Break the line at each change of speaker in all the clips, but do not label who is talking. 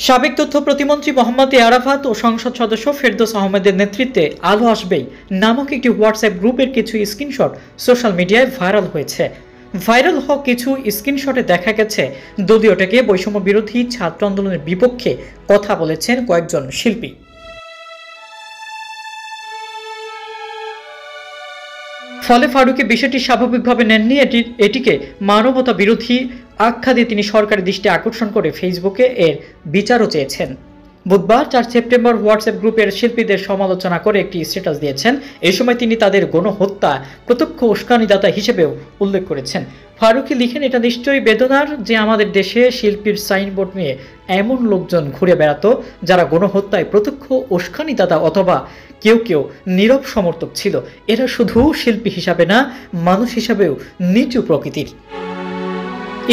সাবেক তথ্য প্রতিমন্ত্রী মোহাম্মদ আরাফাত ও সংসদ সদস্য ফেরদৌস আহমেদের নেতৃত্বে আলো আসবেই নামক একটি হোয়াটসঅ্যাপ গ্রুপের কিছু স্ক্রিনশট সোশ্যাল মিডিয়ায় ভাইরাল হয়েছে। ভাইরাল হওয়া কিছু স্ক্রিনশটে দেখা গেছে দলীয়টাকে বৈষম্য বিরোধী ছাত্র আন্দোলনের বিপক্ষে কথা বলেছেন কয়েকজন শিল্পী। ফলে ফারুকী বিষয়টি স্বাভাবিকভাবে নেননি, এটিকে মানবতা বিরোধী আখ্যা দিয়ে তিনি সরকারের দৃষ্টি আকর্ষণ করে ফেসবুকে এর বিচারও চেয়েছেন। বুধবার 4 সেপ্টেম্বর হোয়াটসঅ্যাপ গ্রুপের শিল্পীদের সমালোচনা করে একটি স্ট্যাটাস দিয়েছেন। এই সময় তিনি তাদের গণহত্যা প্রত্যক্ষ উস্কানিদাতা হিসেবেও উল্লেখ করেছেন। ফারুকী লিখেন, এটা নিশ্চয়ই বেদনার যে আমাদের দেশে শিল্পীর সাইনবোর্ড নিয়ে এমন লোকজন ঘুরে বেড়াতো যারা গণহত্যায় প্রত্যক্ষ উস্কানিদাতা অথবা কেউ কেউ নীরব সমর্থক ছিল। এরা শুধু শিল্পী হিসাবে না, মানুষ হিসাবেও নিচু প্রকৃতির।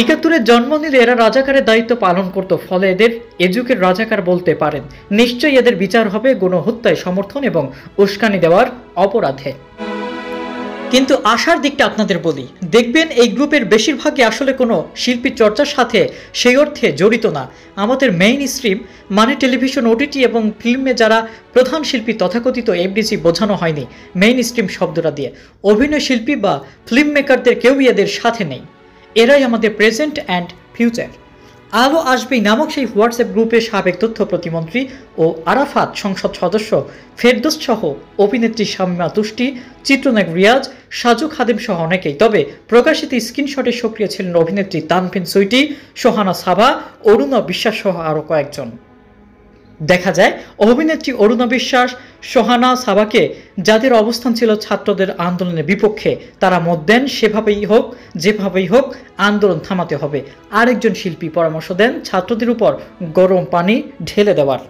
৭১-এর জন্ম নিলে এরা রাজাকারের দায়িত্ব পালন করত, ফলে এদের এ যুগের রাজাকার বলতে পারেন। নিশ্চয়ই এদের বিচার হবে গণহত্যায় সমর্থন এবং উস্কানি দেওয়ার অপরাধে। কিন্তু আশার দিকটা আপনাদের বলি, দেখবেন এই গ্রুপের বেশিরভাগই আসলে কোনো শিল্পী চর্চার সাথে সেই অর্থে জড়িত না। আমাদের মেইন স্ট্রিম মানে টেলিভিশন, ওটিটি এবং ফিল্মে যারা প্রধান শিল্পী তথাকথিত এফডিসি বোঝানো হয়নি মেইন স্ট্রিম শব্দটা দিয়ে, অভিনয় শিল্পী বা ফিল্ম মেকারদের কেউই এদের সাথে নেই। এরাই আমাদের প্রেজেন্ট অ্যান্ড ফিউচার। আলো আসবেই নামক সেই হোয়াটসঅ্যাপ গ্রুপে সাবেক তথ্য প্রতিমন্ত্রী ও আরাফাত সংসদ সদস্য ফেরদৌস সহ অভিনেত্রী শামীমা তুষ্টি, চিত্রনায়ক রিয়াজ, সাজু খাদেম সহ অনেকেই। তবে প্রকাশিত স্ক্রিনশটে সক্রিয় ছিলেন অভিনেত্রী তানভিন সুইটি, সোহানা সাবা, অরুণা বিশ্বাস সহ আরও কয়েকজন। দেখা যায় অভিনেত্রী অরুণা বিশ্বাস, সোহানা সাবাকে যাদের অবস্থান ছিল ছাত্রদের আন্দোলনের বিপক্ষে, তারা মত দেন সেভাবেই হোক যেভাবেই হোক আন্দোলন থামাতে হবে। আরেকজন শিল্পী পরামর্শ দেন ছাত্রদের উপর গরম পানি ঢেলে দেওয়ার।